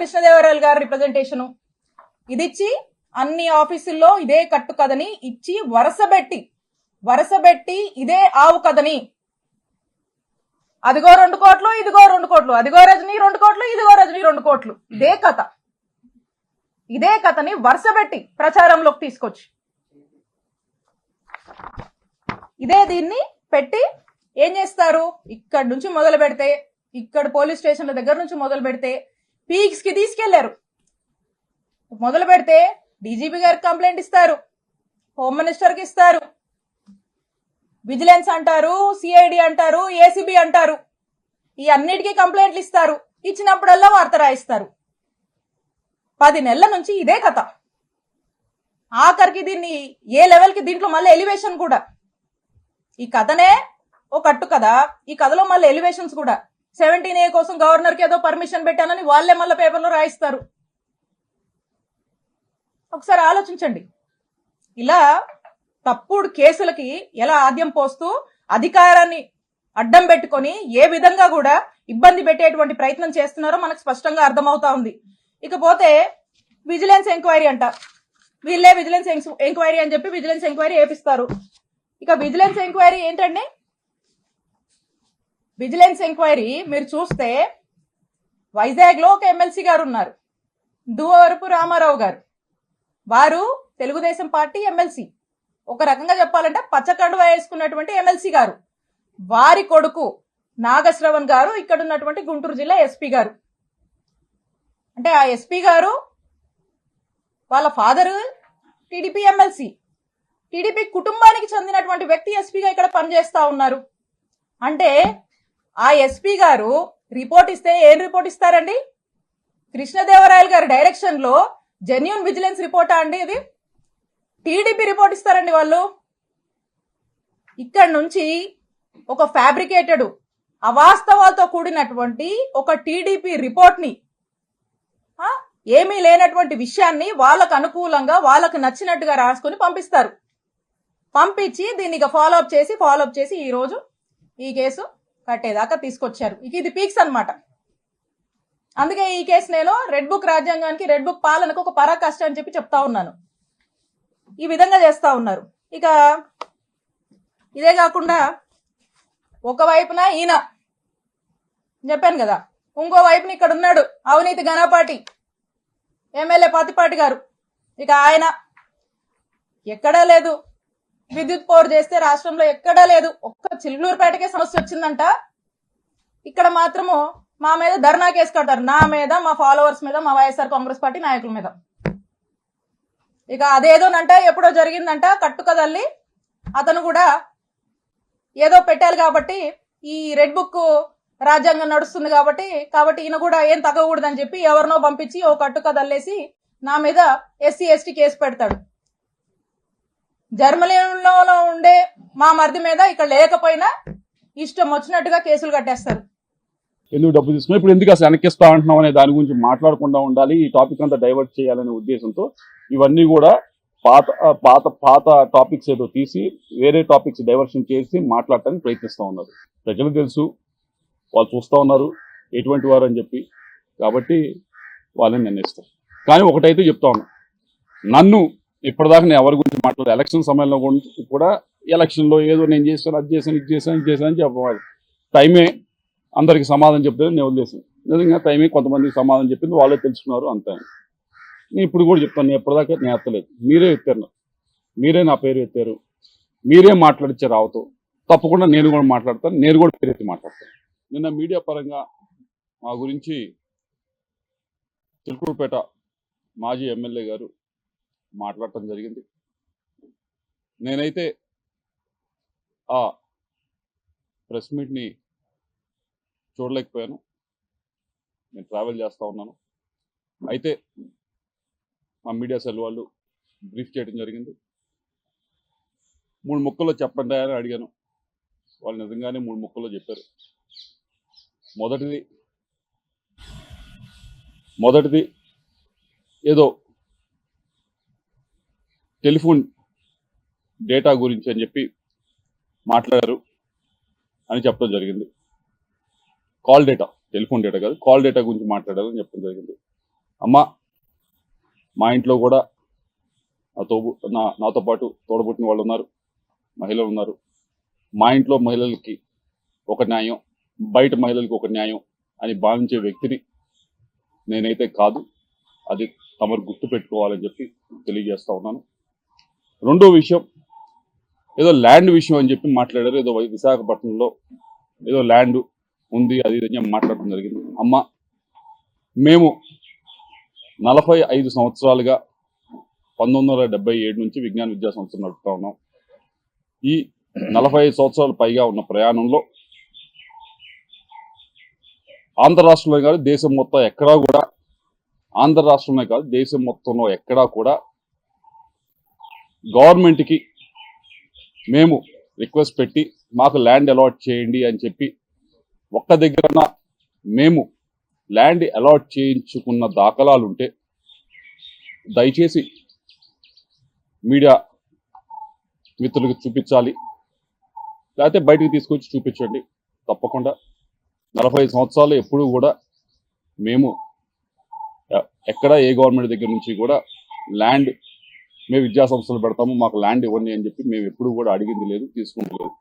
కృష్ణదేవరాయలు గారి రిప్రజెంటేషను ఇది ఇచ్చి అన్ని ఆఫీసుల్లో ఇదే కట్టు కథని ఇచ్చి వరసబెట్టి ఇదే ఆవు కథని అదిగో 2 కోట్లు ఇదిగో 2 కోట్లు, అదిగో రజనీ 2 కోట్లు ఇదిగో రజనీ 2 కోట్లు, ఇదే కథని వరుసబెట్టి ప్రచారంలోకి తీసుకొచ్చి దీన్ని పెట్టి ఏం చేస్తారు, ఇక్కడ నుంచి మొదలు పెడితే ఇక్కడ పోలీస్ స్టేషన్ల దగ్గర నుంచి మొదలు పెడితే పీక్స్ కి తీసుకెళ్లారు. మొదలు పెడితే డీజీపీ గారికి కంప్లైంట్ ఇస్తారు, హోమ్ మినిస్టర్ కి ఇస్తారు, విజిలెన్స్ అంటారు, సిఐడి అంటారు, ఏసీబీ అంటారు, ఈ అన్నిటికీ కంప్లైంట్లు ఇస్తారు. ఇచ్చినప్పుడల్లా వార్త రాయిస్తారు. 10 నెలల నుంచి ఇదే కథ. ఆఖరికి దీన్ని ఏ లెవెల్ కి దీంట్లో మళ్ళీ ఎలివేషన్ కూడా, ఈ కథనే ఓ కట్టు కదా, ఈ కథలో మళ్ళీ ఎలివేషన్స్ కూడా 17A కోసం గవర్నర్ కి ఏదో పర్మిషన్ పెట్టానని వాళ్ళే మళ్ళీ పేపర్లో రాయిస్తారు. ఒకసారి ఆలోచించండి. ఇలా తప్పుడు కేసులకి ఎలా ఆద్యం పోస్తూ అధికారాన్ని అడ్డం పెట్టుకొని ఏ విధంగా కూడా ఇబ్బంది పెట్టేటువంటి ప్రయత్నం చేస్తున్నారో మనకు స్పష్టంగా అర్థమవుతా ఉంది. ఇకపోతే విజిలెన్స్ ఎంక్వైరీ అంట, వీళ్ళే విజిలెన్స్ ఎంక్వైరీ అని చెప్పి విజిలెన్స్ ఎంక్వైరీ వేపిస్తారు. ఇక విజిలెన్స్ ఎంక్వైరీ ఏంటండి, విజిలెన్స్ ఎంక్వైరీ మీరు చూస్తే వైజాగ్ లో ఒక ఎమ్మెల్సీ గారు ఉన్నారు, దువ్వవరపు రామారావు గారు. వారు తెలుగుదేశం పార్టీ ఎమ్మెల్సీ, ఒక రకంగా చెప్పాలంటే పచ్చకండువా వేసుకున్నటువంటి ఎమ్మెల్సీ గారు. వారి కొడుకు నాగశ్రవణ్ గారు ఇక్కడ ఉన్నటువంటి గుంటూరు జిల్లా ఎస్పీ గారు. అంటే ఆ ఎస్పీ గారు వాళ్ళ ఫాదర్ టీడీపీ ఎమ్మెల్సీ, టీడీపీ కుటుంబానికి చెందినటువంటి వ్యక్తి ఎస్పీగా ఇక్కడ పనిచేస్తా ఉన్నారు. అంటే ఆ ఎస్పీ గారు రిపోర్ట్ ఇస్తే ఏం రిపోర్ట్ ఇస్తారండి, కృష్ణదేవరాయలు గారి డైరెక్షన్ లో జెన్యూన్ విజిలెన్స్ రిపోర్టా అండి ఇది? టీడీపీ రిపోర్ట్ ఇస్తారండి వాళ్ళు. ఇక్కడ నుంచి ఒక ఫ్యాబ్రికేటెడ్ అవాస్తవాలతో కూడినటువంటి ఒక టీడీపీ రిపోర్ట్ ని, ఏమీ లేనటువంటి విషయాన్ని వాళ్ళకు అనుకూలంగా వాళ్ళకు నచ్చినట్టుగా రాసుకుని పంపిస్తారు. పంపించి దీన్ని ఫాలోఅప్ చేసి ఈ రోజు ఈ కేసు కట్టేదాకా తీసుకొచ్చారు. ఇది పీక్స్ అన్నమాట. అందుకే ఈ కేసు నేను రెడ్ బుక్ రాజ్యాంగానికి, రెడ్ బుక్ పాలనకు ఒక పరాకాష్ట అని చెప్పి చెప్తా ఉన్నాను. ఈ విధంగా చేస్తా ఉన్నారు. ఇక ఇదే కాకుండా ఒకవైపున ఈయన చెప్పాను కదా, ఇంకో వైపున ఇక్కడ ఉన్నాడు అవినీతి ఘనపాటి ఎమ్మెల్యే పత్తిపాటి గారు. ఇక ఆయన ఎక్కడా లేదు, విద్యుత్ పవర్ చేస్తే రాష్ట్రంలో ఎక్కడా లేదు, ఒక్క చిలుకూరుపేటకే సమస్య వచ్చిందంట. ఇక్కడ మాత్రము మా మీద ధర్నా కేసు కడతారు, నా మీద, మా ఫాలోవర్స్ మీద, మా వైఎస్ఆర్ కాంగ్రెస్ పార్టీ నాయకుల మీద. ఇక అదేదోనంట ఎప్పుడో జరిగిందంట కట్టుకదల్లి, అతను కూడా ఏదో పెట్టాలి కాబట్టి ఈ రెడ్ బుక్ రాజ్యాంగం నడుస్తుంది కాబట్టి ఈయన కూడా ఏం తగ్గకూడదని చెప్పి ఎవరినో పంపించి ఓ కట్టుకదల్లేసి నా మీద ఎస్సీ ఎస్టీ కేసు పెడతాడు. జర్మనీలో ఉండే మా మరిది మీద ఇక్కడ లేకపోయినా ఇష్టం వచ్చినట్టుగా కేసులు కట్టేస్తారు. ఎందుకు డబ్బు తీసుకున్నా, ఇప్పుడు ఎందుకు అసలు వెనక్కిస్తా అంటున్నాం అనే దాని గురించి మాట్లాడకుండా ఉండాలి, ఈ టాపిక్ అంతా డైవర్ట్ చేయాలనే ఉద్దేశంతో ఇవన్నీ కూడా పాత పాత పాత టాపిక్స్ ఏదో తీసి వేరే టాపిక్స్ డైవర్షన్ చేసి మాట్లాడటానికి ప్రయత్నిస్తూ ఉన్నారు. ప్రజలకు తెలుసు, వాళ్ళు చూస్తూ ఉన్నారు ఎటువంటి వారు అని చెప్పి, కాబట్టి వాళ్ళని నిర్ణయిస్తారు. కానీ ఒకటైతే చెప్తా ఉన్నా, నన్ను ఇప్పటిదాకా నేను ఎవరి గురించి మాట్లాడదు, ఎలక్షన్ సమయంలో కూడా ఎలక్షన్లో ఏదో నేను చేస్తాను, అది చేశాను, ఇది చేశాను, ఇది చేశాను అని చెప్పవాలి. టైమే అందరికి సమాధానం చెప్తే నేను వదిలేసాను. నిజంగా టైమే కొంతమందికి సమాధానం చెప్పింది, వాళ్ళే తెలుసుకున్నారు అంతే. నేను ఇప్పుడు కూడా చెప్తాను, నేను ఎప్పటిదాకా నేను ఎత్తలేదు, మీరే ఎత్తారు, మీరే నా పేరు ఎత్తారు, మీరే మాట్లాడిచ్చారు రావుతో. తప్పకుండా నేను కూడా మాట్లాడతాను, నేను కూడా పేరు ఎత్తి మాట్లాడతాను. నిన్న మీడియా పరంగా మా గురించి చిలుకూరుపేట మాజీ ఎమ్మెల్యే గారు మాట్లాడటం జరిగింది. నేనైతే ఆ ప్రెస్ మీట్ని చూడలేకపోయాను, నేను ట్రావెల్ చేస్తూ ఉన్నాను. అయితే మా మీడియా సెల్ వాళ్ళు బ్రీఫ్ చేయడం జరిగింది. 3 ముక్కల్లో చెప్పండి అని అడిగాను, వాళ్ళు నిజంగానే 3 ముక్కల్లో చెప్పారు. మొదటిది ఏదో టెలిఫోన్ డేటా గురించి అని చెప్పి మాట్లాడారు అని చెప్పడం జరిగింది. కాల్ డేటా, టెలిఫోన్ డేటా కాదు, కాల్ డేటా గురించి మాట్లాడారని చెప్పడం జరిగింది. అమ్మ మా ఇంట్లో కూడా నాతో పాటు తోడబుట్టిన వాళ్ళు ఉన్నారు, మహిళలు ఉన్నారు. మా ఇంట్లో మహిళలకి ఒక న్యాయం, బయట మహిళలకు ఒక న్యాయం అని భావించే వ్యక్తిని నేనైతే కాదు. అది తమరు గుర్తు పెట్టుకోవాలని చెప్పి తెలియజేస్తా ఉన్నాను. రెండో విషయం, ఏదో ల్యాండ్ విషయం అని చెప్పి మాట్లాడారు. ఏదో విశాఖపట్నంలో ఏదో ల్యాండ్ ఉంది అది ఇది అని మాట్లాడటం జరిగింది. అమ్మ, మేము 45 సంవత్సరాలుగా 1977 నుంచి విజ్ఞాన విద్యా సంస్థ నడుపుతా ఉన్నాం. ఈ 45 సంవత్సరాలు పైగా ఉన్న ప్రయాణంలో ఆంధ్ర రాష్ట్రంలో కాదు దేశం మొత్తం ఎక్కడా కూడా, ఆంధ్ర రాష్ట్రంలో కాదు దేశం మొత్తంలో ఎక్కడా కూడా గవర్నమెంట్కి మేము రిక్వెస్ట్ పెట్టి మాకు ల్యాండ్ అలాట్ చేయండి అని చెప్పి ఒక్క దగ్గర మేము ల్యాండ్ అలాట్ చేయించుకున్న దాఖలాలు ఉంటే దయచేసి మీడియా మిత్రులకు చూపించాలి, లేకపోతే బయటికి తీసుకొచ్చి చూపించండి. తప్పకుండా 45 సంవత్సరాలు ఎప్పుడూ కూడా మేము ఎక్కడ ఏ గవర్నమెంట్ దగ్గర నుంచి కూడా ల్యాండ్ మేము విద్యా సంస్థలు పెడతాము మాకు ల్యాండ్ ఇవ్వండి అని చెప్పి మేము ఎప్పుడు కూడా అడిగింది లేదు, తీసుకుంటూ లేదు.